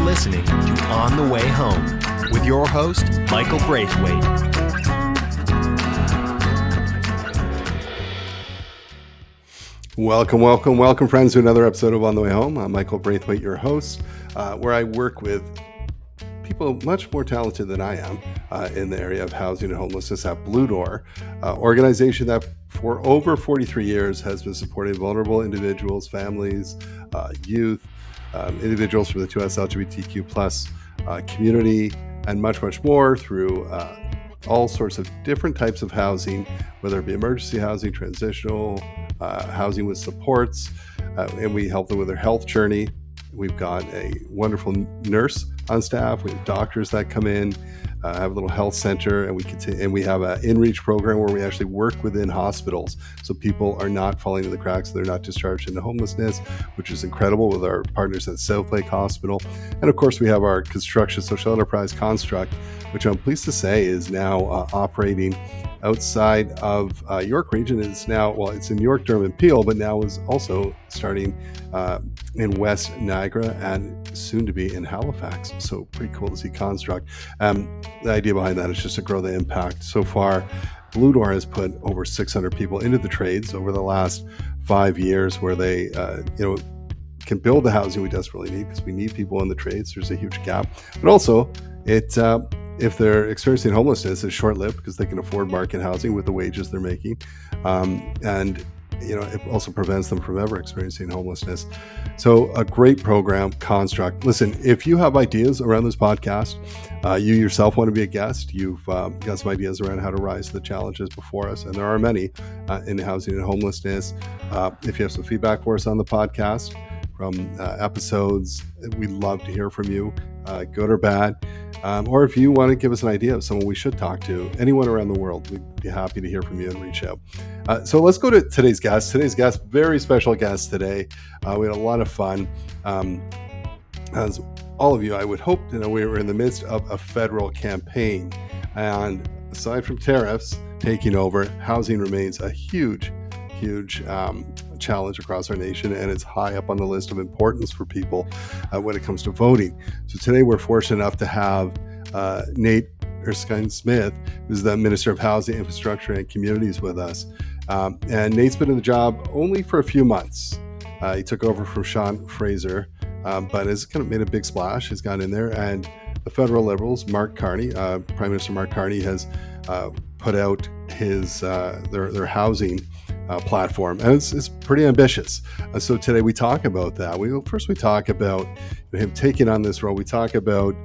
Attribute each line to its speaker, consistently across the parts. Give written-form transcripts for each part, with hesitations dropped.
Speaker 1: listening to On the Way Home with your host, Michael Braithwaite.
Speaker 2: Welcome, friends, to another episode of On the Way Home. I'm Michael Braithwaite, your host, where I work with people much more talented than I am in the area of housing and homelessness at Blue Door, organization that for over 43 years has been supporting vulnerable individuals, families, youth, individuals from the 2S LGBTQ plus community, and much more through all sorts of different types of housing, whether it be emergency housing, transitional housing with supports, and we help them with their health journey. We've got a wonderful nurse on staff. We have doctors that come in, have a little health center, and we have an in-reach program where we actually work within hospitals, so people are not falling through the cracks. They're not discharged into homelessness, which is incredible with our partners at South Lake Hospital. And of course, we have our construction social enterprise construct, which I'm pleased to say is now operating outside of York region. It's now, well, it's in York, Durham, and Peel, but now is also starting in West Niagara and soon to be in Halifax. So pretty cool to see construct. The idea behind that is just to grow the impact. So far, Blue Door has put over 600 people into the trades over the last 5 years, where they, can build the housing we desperately need, because we need people in the trades. There's a huge gap, but also if they're experiencing homelessness, it's short-lived because they can afford market housing with the wages they're making, and it also prevents them from ever experiencing homelessness. So a great program, construct. Listen, if you have ideas around this podcast, you yourself want to be a guest, you've got some ideas around how to rise to the challenges before us, and there are many in housing and homelessness. If you have some feedback for us on the podcast from episodes, we'd love to hear from you, good or bad. Or if you want to give us an idea of someone we should talk to, anyone around the world, we'd be happy to hear from you and reach out. So let's go to today's guest. Very special guest today. We had a lot of fun. As all of you, I would hope to know, we were in the midst of a federal campaign. And aside from tariffs taking over, housing remains a huge challenge across our nation, and it's high up on the list of importance for people when it comes to voting. So today we're fortunate enough to have Nate Erskine-Smith, who's the Minister of Housing, Infrastructure, and Communities, with us. And Nate's been in the job only for a few months. He took over from Sean Fraser, but has kind of made a big splash. He's gone in there, and the federal Liberals, Mark Carney, Prime Minister Mark Carney, has put out his their housing platform, and it's pretty ambitious. So today we talk about that. We talk about him taking on this role. We talk about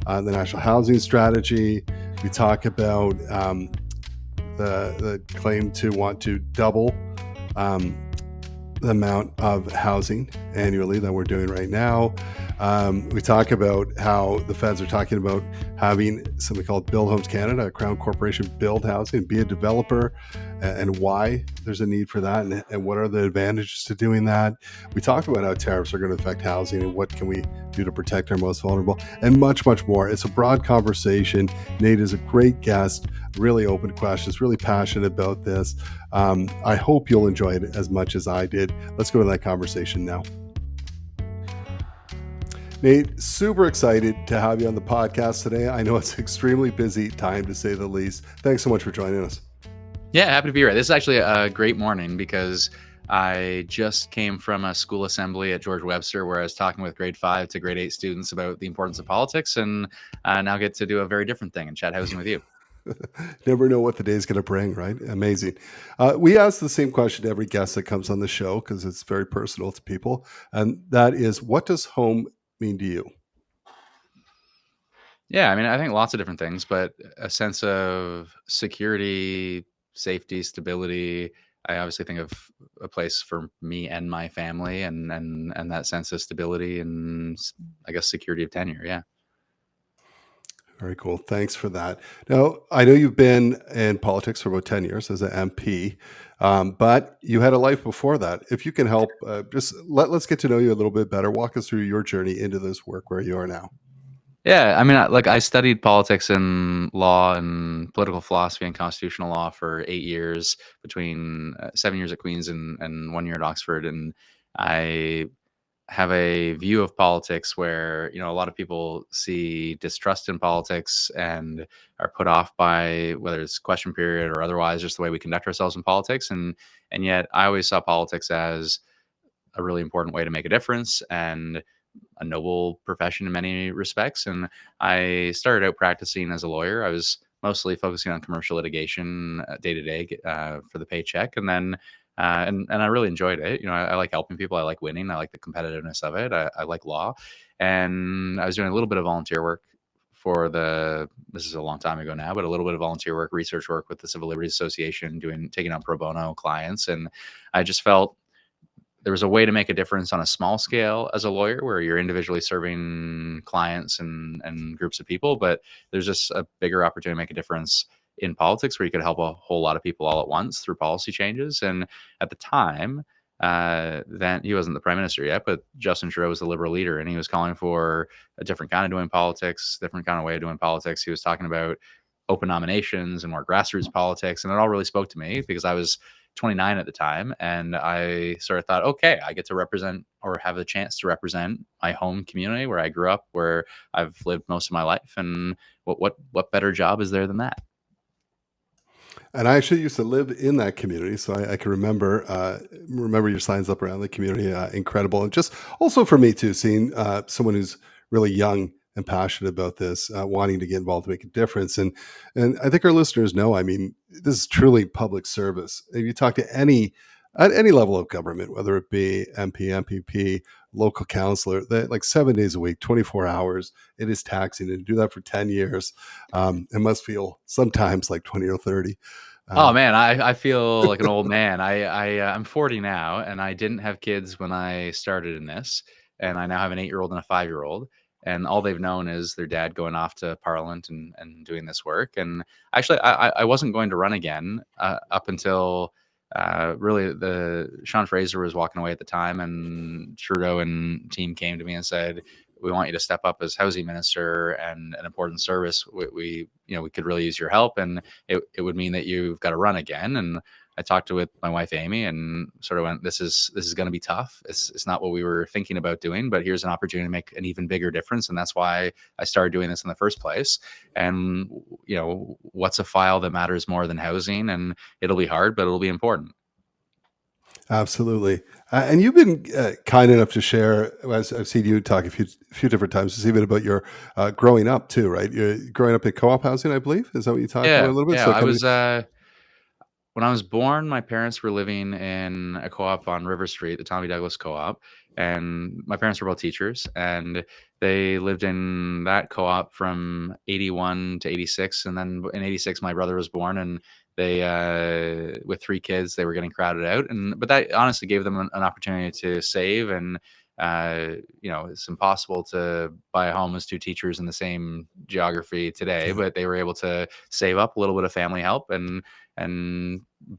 Speaker 2: the National Housing Strategy. We talk about the claim to want to double the amount of housing annually that we're doing right now. We talk about how the feds are talking about having something called Build Homes Canada, a Crown Corporation build housing, be a developer, and why there's a need for that, and what are the advantages to doing that. We talk about how tariffs are going to affect housing and what can we do to protect our most vulnerable, and much more. It's a broad conversation. Nate is a great guest, really open to questions, really passionate about this. I hope you'll enjoy it as much as I did. Let's go to that conversation now. Nate, super excited to have you on the podcast today. I know it's an extremely busy time, to say the least. Thanks so much for joining us.
Speaker 3: Yeah, happy to be here. This is actually a great morning because I just came from a school assembly at George Webster where I was talking with grade 5 to grade 8 students about the importance of politics, and now get to do a very different thing and chat housing with you.
Speaker 2: Never know what the day is going to bring, right? Amazing. We ask the same question to every guest that comes on the show because it's very personal to people, and that is, what does home mean to you?
Speaker 3: Yeah, I mean, I think lots of different things, but a sense of security, safety, stability. I obviously think of a place for me and my family, and that sense of stability and, I guess, security of tenure. Yeah.
Speaker 2: Very cool. Thanks for that. Now, I know you've been in politics for about 10 years as an MP, but you had a life before that. If you can help, just let's get to know you a little bit better. Walk us through your journey into this work where you are now.
Speaker 3: Yeah, I mean, I studied politics and law and political philosophy and constitutional law for 8 years, between 7 years at Queen's and 1 year at Oxford. And I have a view of politics where, a lot of people see distrust in politics and are put off by whether it's question period or otherwise just the way we conduct ourselves in politics. And yet I always saw politics as a really important way to make a difference and a noble profession in many respects. And I started out practicing as a lawyer. I was mostly focusing on commercial litigation day to day for the paycheck, and then and I really enjoyed it. I like helping people. I like winning. I like the competitiveness of it. I like law, and I was doing a little bit of volunteer work for this is a long time ago now, but a little bit of volunteer work, research work with the Civil Liberties Association, taking on pro bono clients, and I just felt there was a way to make a difference on a small scale as a lawyer where you're individually serving clients and groups of people, but there's just a bigger opportunity to make a difference in politics where you could help a whole lot of people all at once through policy changes. And at the time, then he wasn't the prime minister yet, but Justin Trudeau was the Liberal leader, and he was calling for a different kind of doing politics, different kind of way of doing politics. He was talking about open nominations and more grassroots politics, and it all really spoke to me because I was 29 at the time, and I sort of thought, okay, I get to represent or have a chance to represent my home community where I grew up, where I've lived most of my life, and what better job is there than that?
Speaker 2: And I actually used to live in that community, so I can remember your signs up around the community. Incredible, and just also for me too, seeing someone who's really young and passionate about this, wanting to get involved to make a difference. And I think our listeners know. I mean, this is truly public service. If you talk to any at any level of government, whether it be MP, MPP, local councillor, that like 7 days a week, 24 hours, it is taxing. And to do that for 10 years, it must feel sometimes like 20 or 30.
Speaker 3: Oh
Speaker 2: Um,
Speaker 3: man, I feel like an old man. I'm 40 now, and I didn't have kids when I started in this, and I now have an 8-year-old and a 5-year-old, and all they've known is their dad going off to Parliament and doing this work. And actually, I wasn't going to run again up until really the Sean Fraser was walking away at the time, and Trudeau and team came to me and said, we want you to step up as housing minister and an important service. We could really use your help, and it would mean that you've got to run again. And I talked with my wife Amy and sort of went, this is going to be tough. It's not what we were thinking about doing, but here's an opportunity to make an even bigger difference, and that's why I started doing this in the first place. And what's a file that matters more than housing? And it'll be hard, but it'll be important.
Speaker 2: Absolutely. And you've been kind enough to share, as I've seen you talk a few different times, just even about your growing up too, right? You're growing up in co-op housing, I believe. Is that what you talked about a
Speaker 3: Yeah,
Speaker 2: little bit?
Speaker 3: yeah.
Speaker 2: So
Speaker 3: I
Speaker 2: coming,
Speaker 3: was when I was born, my parents were living in a co-op on River Street, the Tommy Douglas Co-op, and my parents were both teachers, and they lived in that co-op from 81 to 86, and then in 86 my brother was born, and they with 3 kids, they were getting crowded out, but that honestly gave them an opportunity to save. And it's impossible to buy a home as 2 teachers in the same geography today,
Speaker 2: yeah.
Speaker 3: but they were able to save up a little bit of family help and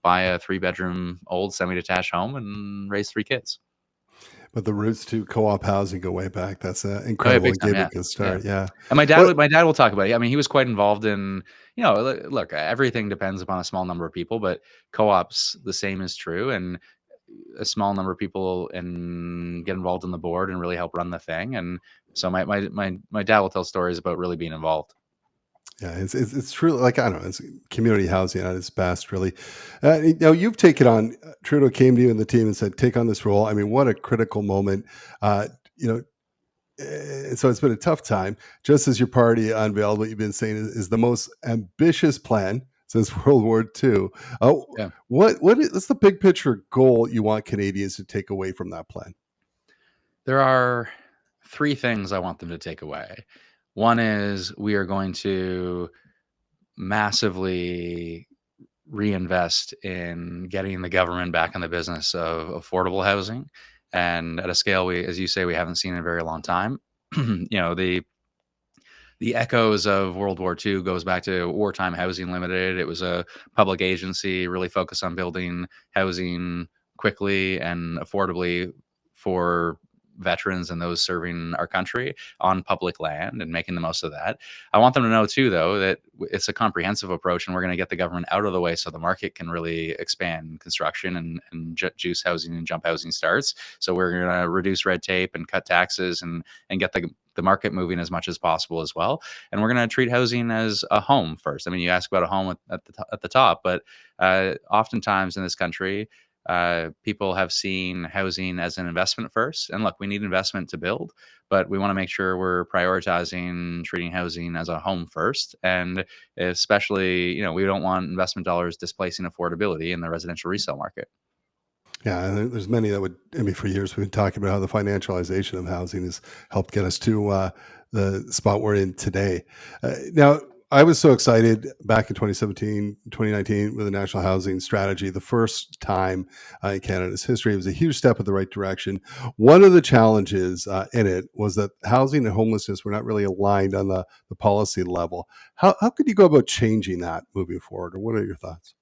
Speaker 3: buy a 3-bedroom old semi-detached home and raise 3 kids.
Speaker 2: But the roots to co-op housing go way back. That's
Speaker 3: Oh yeah,
Speaker 2: incredible
Speaker 3: big
Speaker 2: and
Speaker 3: time.
Speaker 2: gave a
Speaker 3: Yeah,
Speaker 2: good
Speaker 3: yeah.
Speaker 2: start. Yeah.
Speaker 3: And
Speaker 2: What?
Speaker 3: my dad will talk about it. I mean, he was quite involved in, look, everything depends upon a small number of people, but co-ops, the same is true. And a small number of people and get involved in the board and really help run the thing. And so my dad will tell stories about really being involved.
Speaker 2: Yeah, it's truly like I don't know, it's community housing at its best, really. You've taken on Trudeau came to you and the team and said, take on this role. I mean, what a critical moment. Uh, you know, so it's been a tough time. Just as your party unveiled what you've been saying is the most ambitious plan since World War II. Uh,
Speaker 3: Yeah.
Speaker 2: what's the big picture goal you want Canadians to take away from that plan?
Speaker 3: There are 3 things I want them to take away. One is we are going to massively reinvest in getting the government back in the business of affordable housing, and at a scale we, as you say, we haven't seen in a very long time. The echoes of World War II goes back to Wartime Housing Limited. It was a public agency really focused on building housing quickly and affordably for veterans and those serving our country on public land and making the most of that. I want them to know too, though, that it's a comprehensive approach, and we're going to get the government out of the way so the market can really expand construction and juice housing and jump housing starts. So we're going to reduce red tape and cut taxes and get the market moving as much as possible as well. And we're going to treat housing as a home first. I mean, you ask about a home at the top, but oftentimes in this country, people have seen housing as an investment first. And look, we need investment to build, but we want to make sure we're prioritizing treating housing as a home first. And especially, we don't want investment dollars displacing affordability in the residential resale market.
Speaker 2: Yeah, and there's many that would. I mean, for years we've been talking about how the financialization of housing has helped get us to the spot we're in today. Now, I was so excited back in 2017, 2019 with the National Housing Strategy, the first time in Canada's history. It was a huge step in the right direction. One of the challenges in it was that housing and homelessness were not really aligned on the policy level. How could you go about changing that moving forward, or what are your thoughts?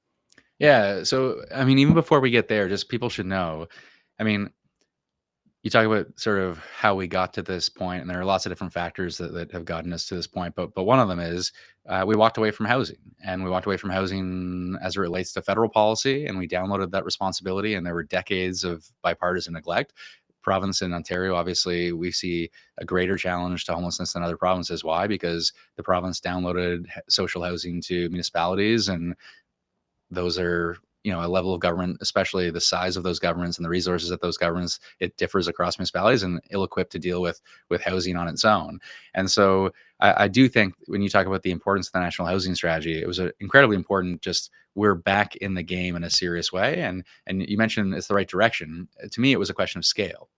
Speaker 3: Yeah. So, I mean, even before we get there, just people should know. I mean, you talk about sort of how we got to this point, and there are lots of different factors that have gotten us to this point. But one of them is we walked away from housing, and we walked away from housing as it relates to federal policy, and we downloaded that responsibility. And there were decades of bipartisan neglect. Province in Ontario, obviously, we see a greater challenge to homelessness than other provinces. Why? Because the province downloaded social housing to municipalities, and those are a level of government, especially the size of those governments and the resources of those governments, it differs across municipalities and ill-equipped to deal with housing on its own. And so I do think when you talk about the importance of the national housing strategy, it was incredibly important. Just we're back in the game in a serious way, and you mentioned it's the right direction. To me, it was a question of scale.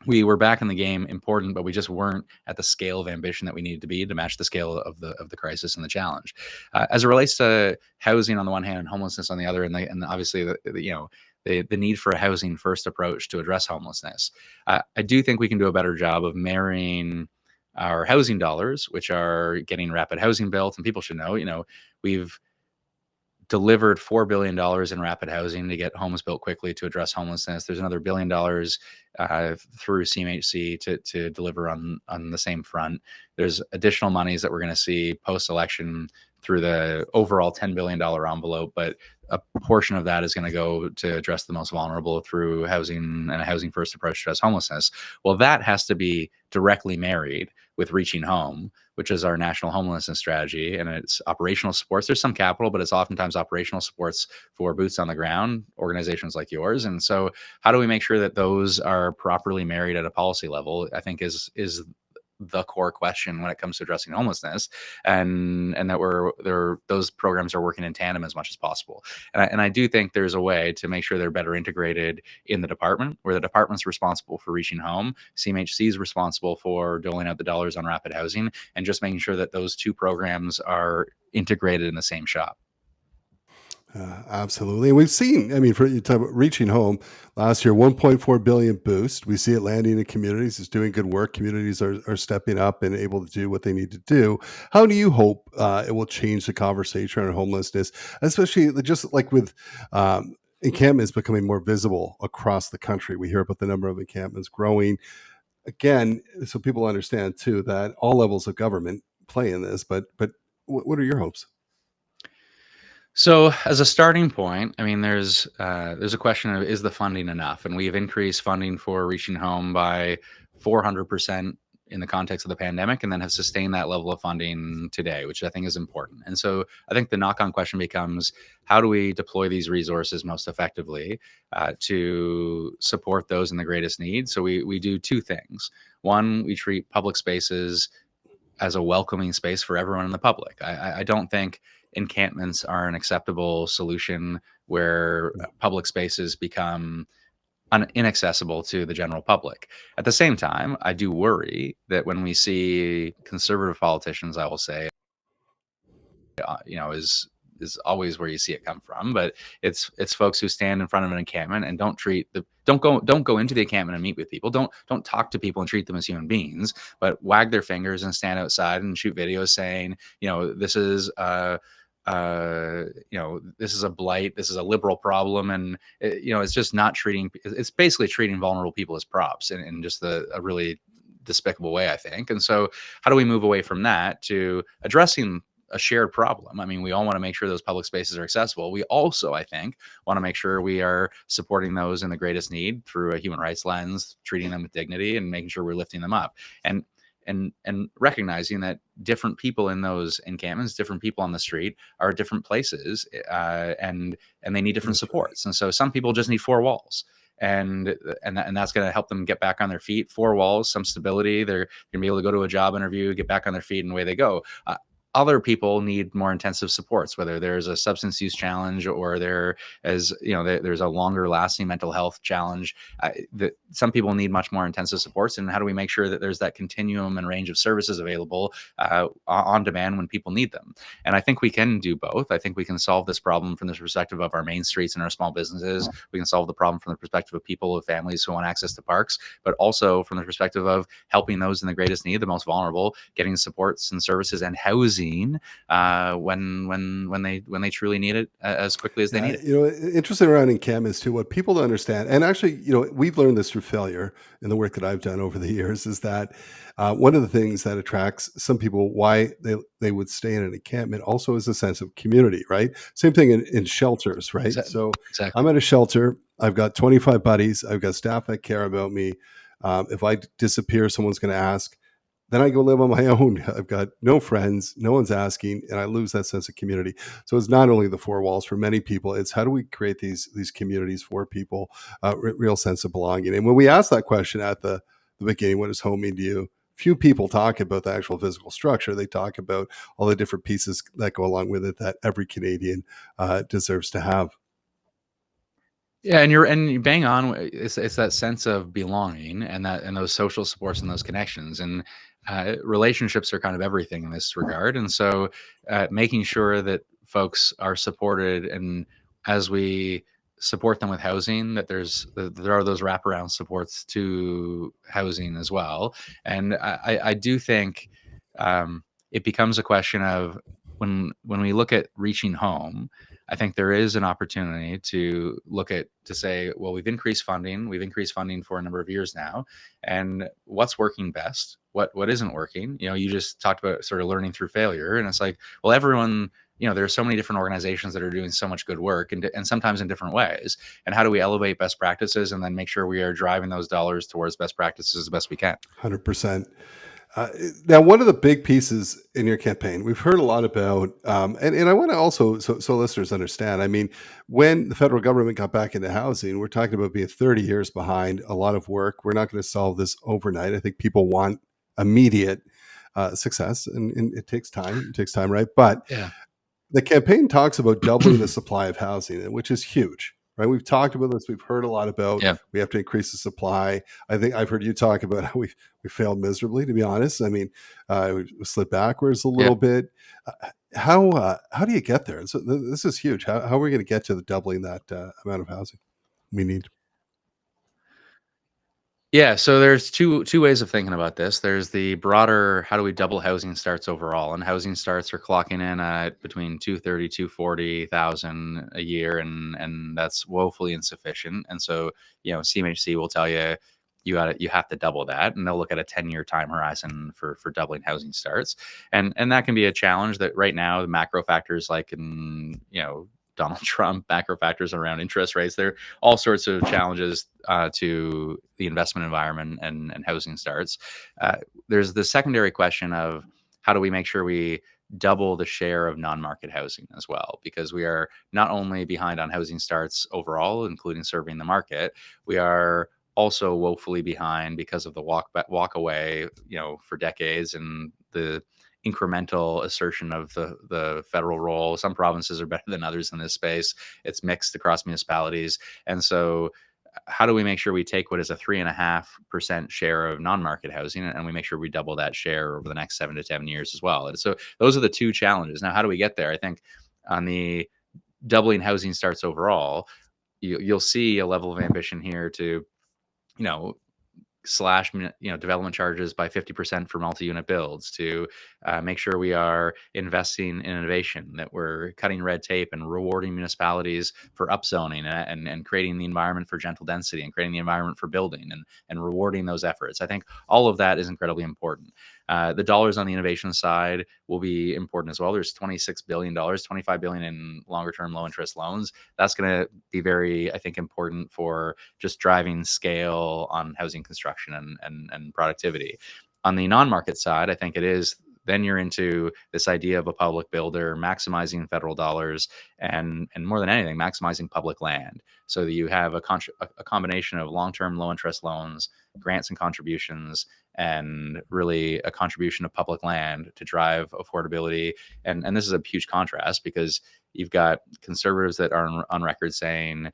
Speaker 3: We were back in the game, important, but we just weren't at the scale of ambition that we needed to be to match the scale of the crisis and the challenge. As it relates to housing on the one hand and homelessness on the other, and obviously the need for a housing first approach to address homelessness, I do think we can do a better job of marrying our housing dollars, which are getting rapid housing built, and people should know, we've delivered $4 billion in rapid housing to get homes built quickly to address homelessness. There's another $1 billion through CMHC to deliver on the same front. There's additional monies that we're going to see post-election through the overall $10 billion envelope, but a portion of that is going to go to address the most vulnerable through housing and a housing first approach to address homelessness. Well, that has to be directly married with Reaching Home, which is our national homelessness strategy, and it's operational supports. There's some capital, but it's oftentimes operational supports for boots on the ground, organizations like yours. And so how do we make sure that those are properly married at a policy level, I think is the core question when it comes to addressing homelessness, and that those programs are working in tandem as much as possible. And I do think there's a way to make sure they're better integrated in the department, where the department's responsible for Reaching Home, CMHC is responsible for doling out the dollars on rapid housing, and just making sure that those two programs are integrated in the same shop.
Speaker 2: Absolutely. And we've seen, I mean, for you talk about Reaching Home last year, 1.4 billion boost. We see it landing in communities. It's doing good work. Communities are stepping up and able to do what they need to do. How do you hope it will change the conversation on homelessness, especially just like with encampments becoming more visible across the country? We hear about the number of encampments growing. Again, so people understand too that all levels of government play in this, but what are your hopes?
Speaker 3: So as a starting point, I mean, there's a question of, is the funding enough? And we've increased funding for Reaching Home by 400% in the context of the pandemic, and then have sustained that level of funding today, which I think is important. And so I think the knock-on question becomes, how do we deploy these resources most effectively to support those in the greatest need? So we do two things. One, we treat public spaces as a welcoming space for everyone in the public. I don't think encampments are an acceptable solution where public spaces become inaccessible to the general public. At the same time, I do worry that when we see conservative politicians, I will say, is always where you see it come from, but it's folks who stand in front of an encampment and don't go into the encampment and meet with people, don't talk to people and treat them as human beings, but wag their fingers and stand outside and shoot videos saying, this is this is a blight, this is a liberal problem, and it's just not treating. It's basically treating vulnerable people as props in just a really despicable way, I think. And so, how do we move away from that to addressing a shared problem? I mean, we all want to make sure those public spaces are accessible. We also, I think, want to make sure we are supporting those in the greatest need through a human rights lens, treating them with dignity, and making sure we're lifting them up. And recognizing that different people in those encampments, different people on the street, are at different places, and they need different supports. And so some people just need four walls, and that's going to help them get back on their feet. Four walls, some stability. They're going to be able to go to a job interview, get back on their feet, and away they go. Other people need more intensive supports, whether there's a substance use challenge or there's a longer lasting mental health challenge. That some people need much more intensive supports. And how do we make sure that there's that continuum and range of services available on demand when people need them? And I think we can do both. I think we can solve this problem from the perspective of our main streets and our small businesses. We can solve the problem from the perspective of people with families who want access to parks, but also from the perspective of helping those in the greatest need, the most vulnerable, getting supports and services and housing when they truly need it as quickly as they need it.
Speaker 2: Interesting around encampments too. What people don't understand, and actually, we've learned this through failure in the work that I've done over the years, is that one of the things that attracts some people why they would stay in an encampment also is a sense of community, right? Same thing in shelters, right? So
Speaker 3: Exactly.
Speaker 2: I'm at a shelter. I've got 25 buddies. I've got staff that care about me. If I disappear, someone's going to ask. Then I go live on my own. I've got no friends, no one's asking, and I lose that sense of community. So it's not only the four walls for many people; it's how do we create these communities for people, real sense of belonging. And when we ask that question at the beginning, what does home mean to you? Few people talk about the actual physical structure. They talk about all the different pieces that go along with it that every Canadian deserves to have.
Speaker 3: Yeah, and you bang on. It's that sense of belonging and those social supports and those connections, and relationships are kind of everything in this regard. And so, making sure that folks are supported, and as we support them with housing, that there are those wraparound supports to housing as well. And I do think it becomes a question of when we look at reaching home. I think there is an opportunity to say, well, we've increased funding for a number of years now, and what's working best, what isn't working. You just talked about sort of learning through failure, and it's like, well, everyone, there are so many different organizations that are doing so much good work, and sometimes in different ways. And how do we elevate best practices and then make sure we are driving those dollars towards best practices as best we can?
Speaker 2: 100%. Now, one of the big pieces in your campaign, we've heard a lot about, and I want to also, so listeners understand, I mean, when the federal government got back into housing, we're talking about being 30 years behind, a lot of work. We're not going to solve this overnight. I think people want immediate success, and it takes time. It takes time, right? But
Speaker 3: Yeah.
Speaker 2: the campaign talks about doubling the supply of housing, which is huge, right? We've talked about this. We've heard a lot about
Speaker 3: Yeah.
Speaker 2: we have to increase the supply. I think I've heard you talk about how we failed miserably, to be honest. I mean, we slipped backwards a
Speaker 3: Yeah.
Speaker 2: little bit. How do you get there? So this is huge. How are we going to get to the doubling that amount of housing we need?
Speaker 3: Yeah, so there's two ways of thinking about this. There's the broader, how do we double housing starts overall? And housing starts are clocking in at between 230, 240,000 a year, and that's woefully insufficient. And so, CMHC will tell you you have to double that, and they'll look at a 10-year time horizon for doubling housing starts. And that can be a challenge that right now the macro factors like in, Donald Trump, macro factors around interest rates. There are all sorts of challenges to the investment environment and housing starts. There's the secondary question of how do we make sure we double the share of non-market housing as well, because we are not only behind on housing starts overall, including serving the market, we are also woefully behind because of the walk away, for decades, and the incremental assertion of the federal role. Some provinces are better than others in this space. It's mixed across municipalities. And so how do we make sure we take what is a 3.5% share of non-market housing, and we make sure we double that share over the next 7 to 10 years as well? And so those are the two challenges. Now, how do we get there? I think on the doubling housing starts overall, you'll see a level of ambition here to, you know, slash development charges by 50% for multi-unit builds, to make sure we are investing in innovation, that we're cutting red tape and rewarding municipalities for upzoning and creating the environment for gentle density and creating the environment for building and rewarding those efforts. I think all of that is incredibly important. The dollars on the innovation side will be important as well. There's $26 billion, $25 billion in longer term low interest loans. That's going to be very, I think, important for just driving scale on housing construction and productivity. On the non-market side, I think it is, then you're into this idea of a public builder maximizing federal dollars and more than anything, maximizing public land, so that you have a combination of long-term low interest loans, grants and contributions, and really a contribution of public land to drive affordability. And this is a huge contrast, because you've got conservatives that are on record saying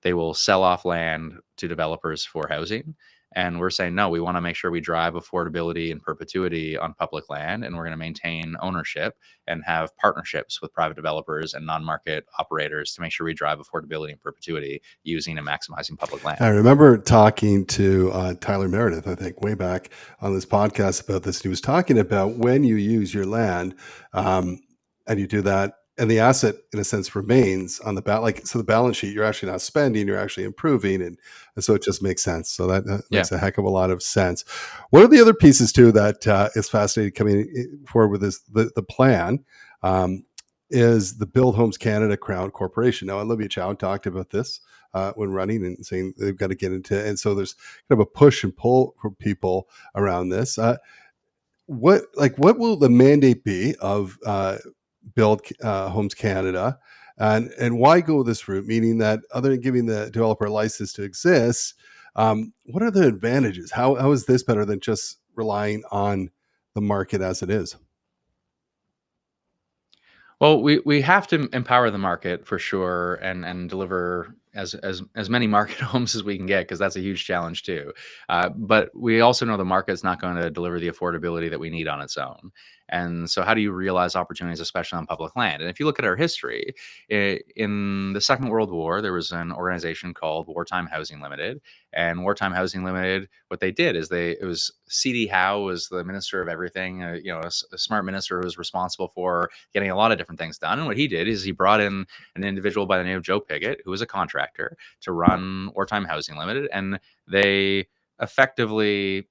Speaker 3: they will sell off land to developers for housing. And we're saying, no, we want to make sure we drive affordability and perpetuity on public land. And we're going to maintain ownership and have partnerships with private developers and non-market operators to make sure we drive affordability and perpetuity using and maximizing public land.
Speaker 2: I remember talking to Tyler Meredith, I think, way back on this podcast about this. He was talking about when you use your land, and you do that, and the asset, in a sense, remains on the so the balance sheet, you're actually not spending, you're actually improving, and so it just makes sense. So that makes a heck of a lot of sense. One of the other pieces too that is fascinating coming forward with this, the plan, is the Build Homes Canada Crown Corporation. Now, Olivia Chow talked about this when running and saying they've got to get into, and so there's kind of a push and pull for people around this. What will the mandate be of Build Homes Canada, and why go this route? Meaning that other than giving the developer a license to exist, what are the advantages? How is this better than just relying on the market as it is?
Speaker 3: Well, we have to empower the market for sure, and deliver as many market homes as we can get, because that's a huge challenge too. But we also know the market's not going to deliver the affordability that we need on its own. And so, how do you realize opportunities, especially on public land? And if you look at our history, in the Second World War, there was an organization called Wartime Housing Limited. And Wartime Housing Limited, what they did is it was C.D. Howe was the minister of everything, a smart minister who was responsible for getting a lot of different things done. And what he did is he brought in an individual by the name of Joe Piggott, who was a contractor, to run Wartime Housing Limited. And they effectively,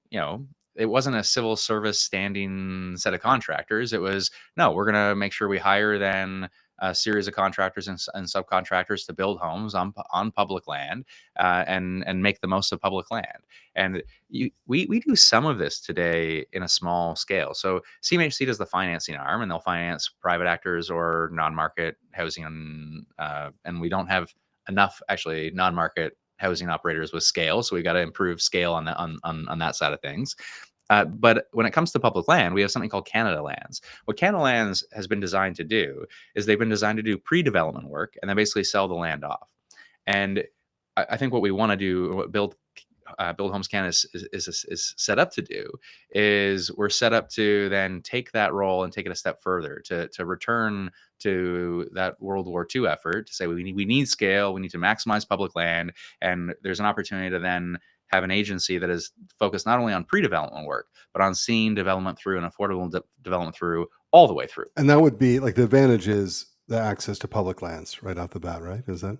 Speaker 3: it wasn't a civil service standing set of contractors. It was, no, we're going to make sure we hire then a series of contractors and subcontractors to build homes on public land, and make the most of public land. And we do some of this today in a small scale. So CMHC does the financing arm, and they'll finance private actors or non-market housing, and we don't have enough actually non-market housing operators with scale, so we got to improve scale on that side of things. But when it comes to public land, we have something called Canada Lands. What Canada Lands has been designed to do is they've been designed to do pre-development work and then basically sell the land off. And I think what we want to do, what Build Homes Canada is set up to do, is we're set up to then take that role and take it a step further, to return to that World War II effort, to say we need scale, we need to maximize public land, and there's an opportunity to then have an agency that is focused not only on pre-development work, but on seeing development through and affordable development through all the way through.
Speaker 2: And that would be like the advantage is the access to public lands right off the bat, right? Is that?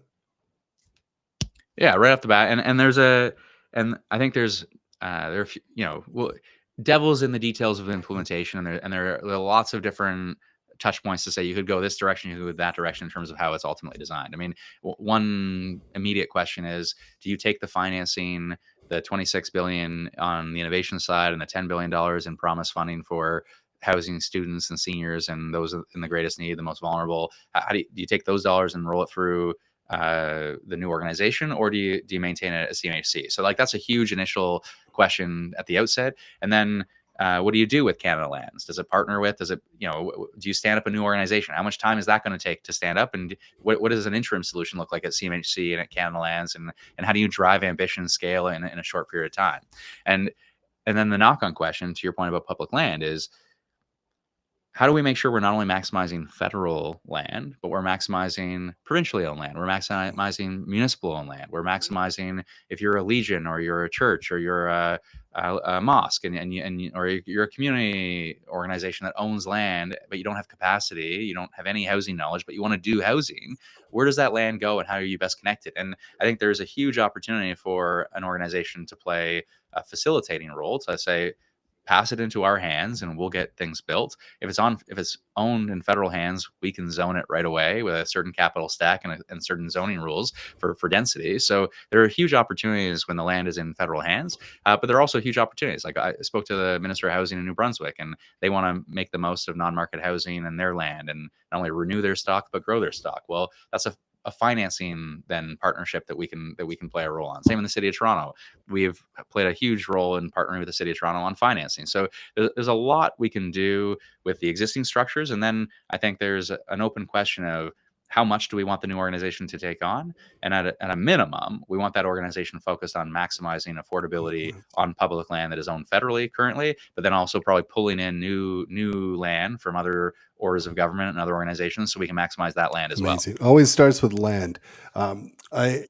Speaker 3: Yeah, right off the bat. And I think there's devil's in the details of implementation, and there are lots of different touch points to say you could go this direction, you could go that direction in terms of how it's ultimately designed. I mean, one immediate question is, do you take the financing, the $26 billion on the innovation side and the $10 billion in promise funding for housing students and seniors and those in the greatest need, the most vulnerable? How do you take those dollars and roll it through the new organization, or do you maintain it as CMHC? So that's a huge initial question at the outset. And then what do you do with Canada Lands? Does it partner with, do you stand up a new organization? How much time is that going to take to stand up? And what does an interim solution look like at CMHC and at Canada Lands? And how do you drive ambition scale in a short period of time? And then the knock-on question to your point about public land is, how do we make sure we're not only maximizing federal land, but we're maximizing provincially owned land? We're maximizing municipal owned land. We're maximizing if you're a legion or you're a church or you're a mosque or you're a community organization that owns land, but you don't have capacity, you don't have any housing knowledge, but you want to do housing. Where does that land go, and how are you best connected? And I think there's a huge opportunity for an organization to play a facilitating role to say, pass it into our hands and we'll get things built. If it's owned in federal hands, we can zone it right away with a certain capital stack and certain zoning rules for density. So there are huge opportunities when the land is in federal hands, but there are also huge opportunities. Like I spoke to the Minister of Housing in New Brunswick, and they want to make the most of non-market housing in their land and not only renew their stock but grow their stock. Well, that's a financing then partnership that we can play a role on. Same in the city of Toronto. We've played a huge role in partnering with the city of Toronto on financing. So there's a lot we can do with the existing structures. And then I think there's an open question of how much do we want the new organization to take on? And at a minimum, we want that organization focused on maximizing affordability on public land that is owned federally currently, but then also probably pulling in new land from other orders of government and other organizations so we can maximize that land as well.
Speaker 2: Amazing. Always starts with land. I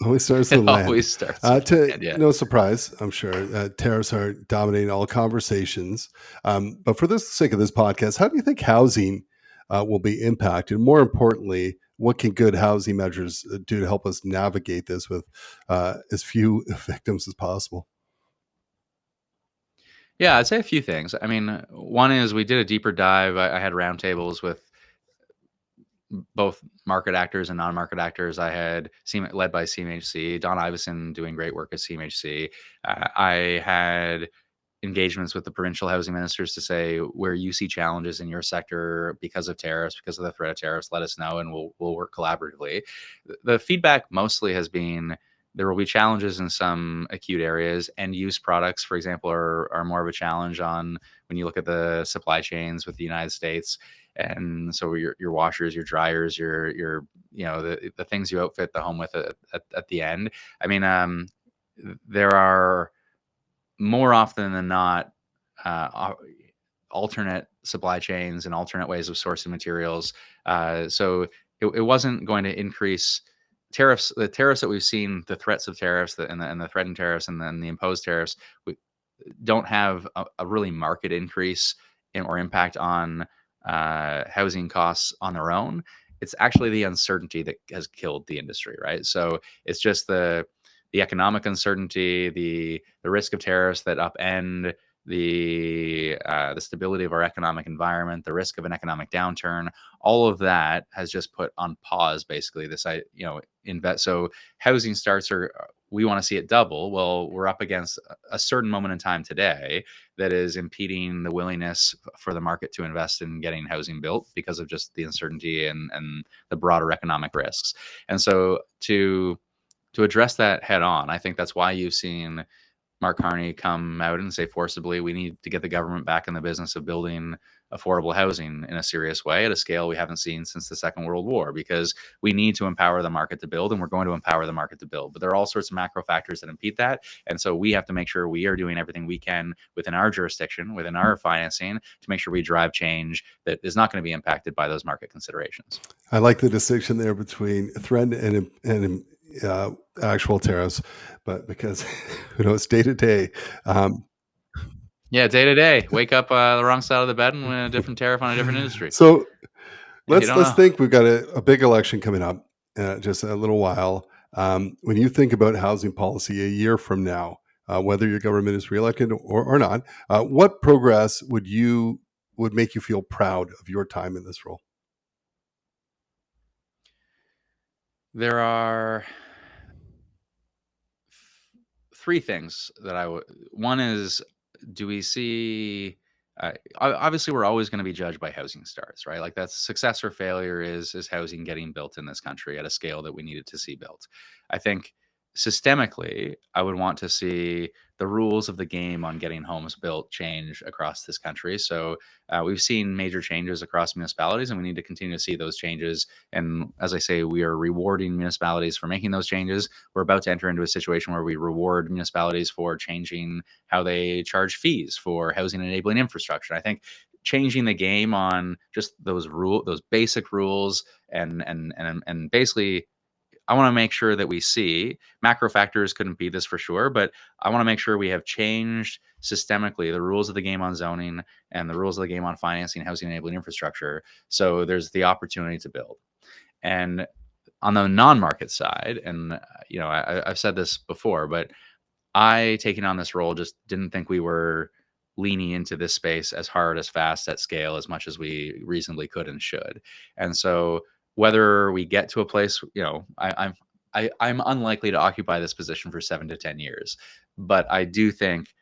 Speaker 2: always starts with
Speaker 3: It
Speaker 2: land.
Speaker 3: always starts with land, yeah.
Speaker 2: No surprise, I'm sure, tariffs are dominating all conversations. But for the sake of this podcast, how do you think housing will be impacted? More importantly, what can good housing measures do to help us navigate this with as few victims as possible?
Speaker 3: Yeah, I'd say a few things. I mean, one is we did a deeper dive. I had roundtables with both market actors and non-market actors. I had led by CMHC, Don Iveson doing great work at CMHC. I had engagements with the provincial housing ministers to say, where you see challenges in your sector because of tariffs, because of the threat of tariffs, let us know and we'll work collaboratively. The feedback mostly has been there will be challenges in some acute areas. End use products, for example, are more of a challenge on when you look at the supply chains with the United States. And so your washers, your dryers, your the things you outfit the home with at the end. I mean, there are more often than not alternate supply chains and alternate ways of sourcing materials. So it wasn't going to increase tariffs. The tariffs that we've seen, the threats of tariffs and the threatened tariffs and then the imposed tariffs, we don't have a really market increase or impact on housing costs on their own. It's actually the uncertainty that has killed the industry, right? So it's just the economic uncertainty, the risk of tariffs that upend the stability of our economic environment, the risk of an economic downturn. All of that has just put on pause basically this invest. So housing starts we want to see it double. Well, we're up against a certain moment in time today that is impeding the willingness for the market to invest in getting housing built because of just the uncertainty and the broader economic risks. And so to address that head on, I think that's why you've seen Mark Carney come out and say forcibly, we need to get the government back in the business of building affordable housing in a serious way at a scale we haven't seen since the Second World War, because we need to empower the market to build, and we're going to empower the market to build. But there are all sorts of macro factors that impede that. And so we have to make sure we are doing everything we can within our jurisdiction, within our financing, to make sure we drive change that is not going to be impacted by those market considerations.
Speaker 2: I like the distinction there between threat and actual tariffs, but because who knows, day to day.
Speaker 3: Yeah, day to day, wake up the wrong side of the bed and win a different tariff on a different industry.
Speaker 2: So let's
Speaker 3: know.
Speaker 2: think we've got a big election coming up, just a little while. When you think about housing policy a year from now, whether your government is reelected or not, what progress would make you feel proud of your time in this role?
Speaker 3: There are three things that I would. One is, do we see? Obviously, we're always going to be judged by housing starts, right? Like that's success or failure is housing getting built in this country at a scale that we needed to see built. I think systemically, I would want to see the rules of the game on getting homes built change across this country. So we've seen major changes across municipalities, and we need to continue to see those changes. And as I say, we are rewarding municipalities for making those changes. We're about to enter into a situation where we reward municipalities for changing how they charge fees for housing enabling infrastructure. I think changing the game on just those basic rules, and basically, I want to make sure that we see macro factors couldn't be this for sure, but I want to make sure we have changed systemically the rules of the game on zoning and the rules of the game on financing, housing enabling infrastructure. So there's the opportunity to build. And on the non-market side, and I've said this before, but I, taking on this role, just didn't think we were leaning into this space as hard, as fast, at scale, as much as we reasonably could and should. And so, whether we get to a place, I'm unlikely to occupy this position for 7 to 10 years, but I do think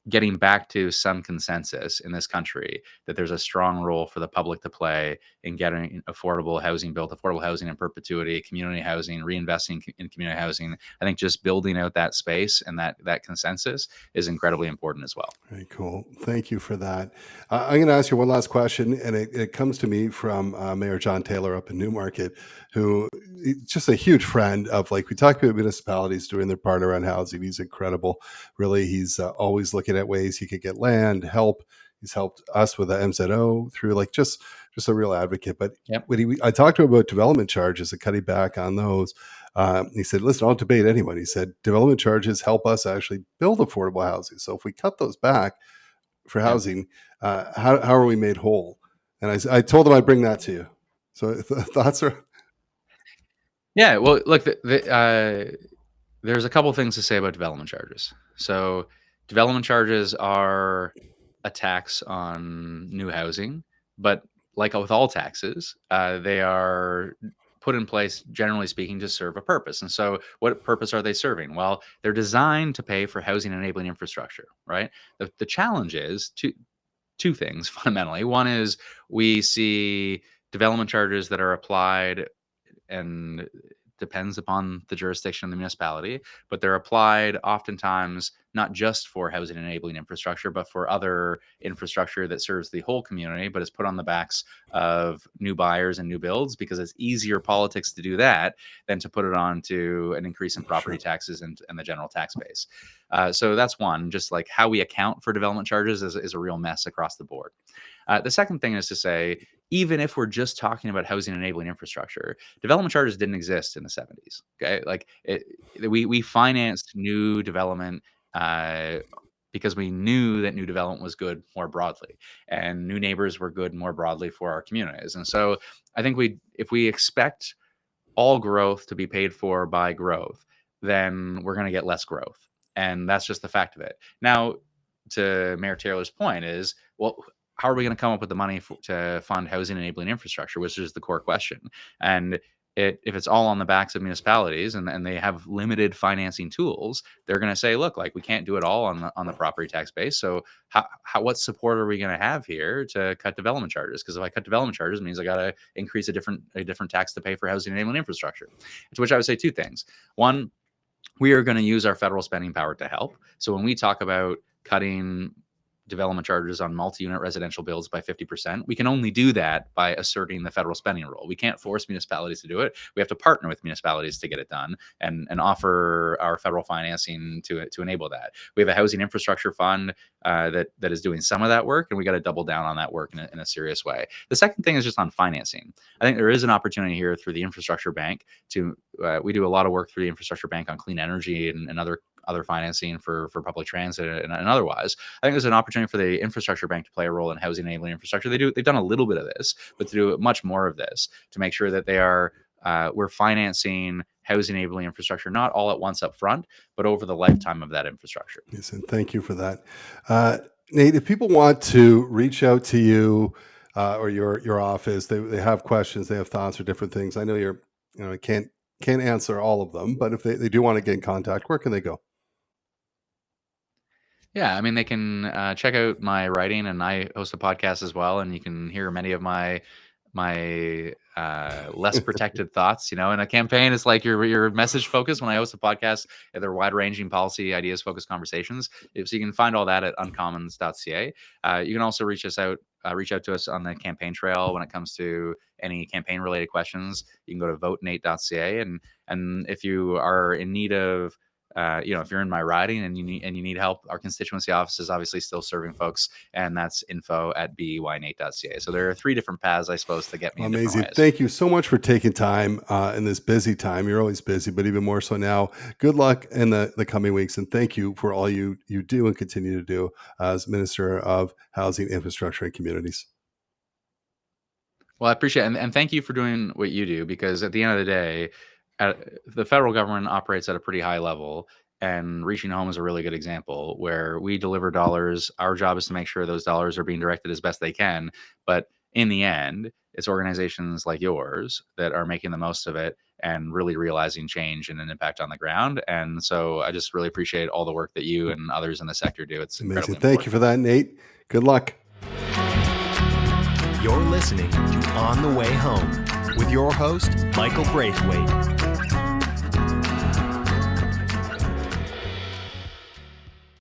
Speaker 3: getting back to some consensus in this country that there's a strong role for the public to play in getting affordable housing built, affordable housing in perpetuity, community housing, reinvesting in community housing. I think just building out that space and that consensus is incredibly important as well.
Speaker 2: Very cool. Thank you for that. I'm going to ask you one last question, and it comes to me from Mayor John Taylor up in Newmarket, who is just a huge friend of, like, we talk about municipalities doing their part around housing. He's incredible. Really, he's always looking at ways he could get land, help. He's helped us with the MZO through, like, just a real advocate. But
Speaker 3: Yep.
Speaker 2: when I talked to him about development charges and cutting back on those, he said, listen, I don't debate anyone. He said, development charges help us actually build affordable housing. So if we cut those back for
Speaker 3: Yep.
Speaker 2: housing, how are we made whole? And I told him I'd bring that to you. So thoughts are...
Speaker 3: Yeah, well, look, there's a couple things to say about development charges. So development charges are a tax on new housing, but like with all taxes, they are put in place, generally speaking, to serve a purpose. And so what purpose are they serving? Well, they're designed to pay for housing enabling infrastructure, right? The challenge is two things fundamentally. One is we see development charges that are applied, and depends upon the jurisdiction of the municipality, but they're applied oftentimes not just for housing enabling infrastructure, but for other infrastructure that serves the whole community, but is put on the backs of new buyers and new builds, because it's easier politics to do that than to put it on to an increase in property taxes and the general tax base. So that's one. Just like how we account for development charges is a real mess across the board. The second thing is to say, even if we're just talking about housing enabling infrastructure, development charges didn't exist in the 70s. Okay, like we financed new development because we knew that new development was good more broadly, and new neighbors were good more broadly for our communities. And so I think if we expect all growth to be paid for by growth, then we're going to get less growth. And that's just the fact of it. Now, to Mayor Taylor's point is, well, how are we going to come up with the money to fund housing enabling infrastructure, which is the core question. And if it's all on the backs of municipalities and they have limited financing tools, they're going to say, look, like, we can't do it all on the property tax base. So what support are we going to have here to cut development charges? Because if I cut development charges, it means I got to increase a different tax to pay for housing enabling infrastructure. To which I would say two things. One, we are going to use our federal spending power to help. So when we talk about cutting development charges on multi-unit residential builds by 50%, we can only do that by asserting the federal spending rule. We can't force municipalities to do it. We have to partner with municipalities to get it done and offer our federal financing to enable that. We have a housing infrastructure fund that is doing some of that work, and we got to double down on that work in a serious way. The second thing is just on financing. I think there is an opportunity here through the infrastructure bank to we do a lot of work through the infrastructure bank on clean energy and other financing for public transit and otherwise. I think there's an opportunity for the infrastructure bank to play a role in housing enabling infrastructure. They've done a little bit of this, but to do much more of this to make sure that we're financing housing enabling infrastructure, not all at once up front, but over the lifetime of that infrastructure.
Speaker 2: Yes, and thank you for that. Nate, if people want to reach out to you or your office, they have questions, they have thoughts or different things. I know I can't answer all of them, but if they do want to get in contact, where can they go?
Speaker 3: Yeah, I mean, they can check out my writing, and I host a podcast as well, and you can hear many of my less protected thoughts. In a campaign, it's like your message focused. When I host a podcast, they're wide ranging policy ideas focused conversations. So you can find all that at uncommons.ca. You can also reach out to us on the campaign trail when it comes to any campaign related questions. You can go to votenate.ca, and if you are in need of if you're in my riding and you need help, our constituency office is obviously still serving folks, and that's info@beynate.ca. So there are 3 different paths, I suppose, to get me in different
Speaker 2: Amazing.
Speaker 3: ways.
Speaker 2: Thank you so much for taking time in this busy time. You're always busy, but even more so now. Good luck in the coming weeks. And thank you for all you do and continue to do as Minister of Housing, Infrastructure, and Communities.
Speaker 3: Well, I appreciate it. And thank you for doing what you do, because at the end of the day, the federal government operates at a pretty high level, and Reaching Home is a really good example where we deliver dollars. Our job is to make sure those dollars are being directed as best they can. But in the end, it's organizations like yours that are making the most of it and really realizing change and an impact on the ground. And so I just really appreciate all the work that you and others in the sector do. It's
Speaker 2: Amazing.
Speaker 3: incredibly
Speaker 2: Thank you for that, Nate. Good luck.
Speaker 1: You're listening to On the Way Home with your host, Michael Braithwaite.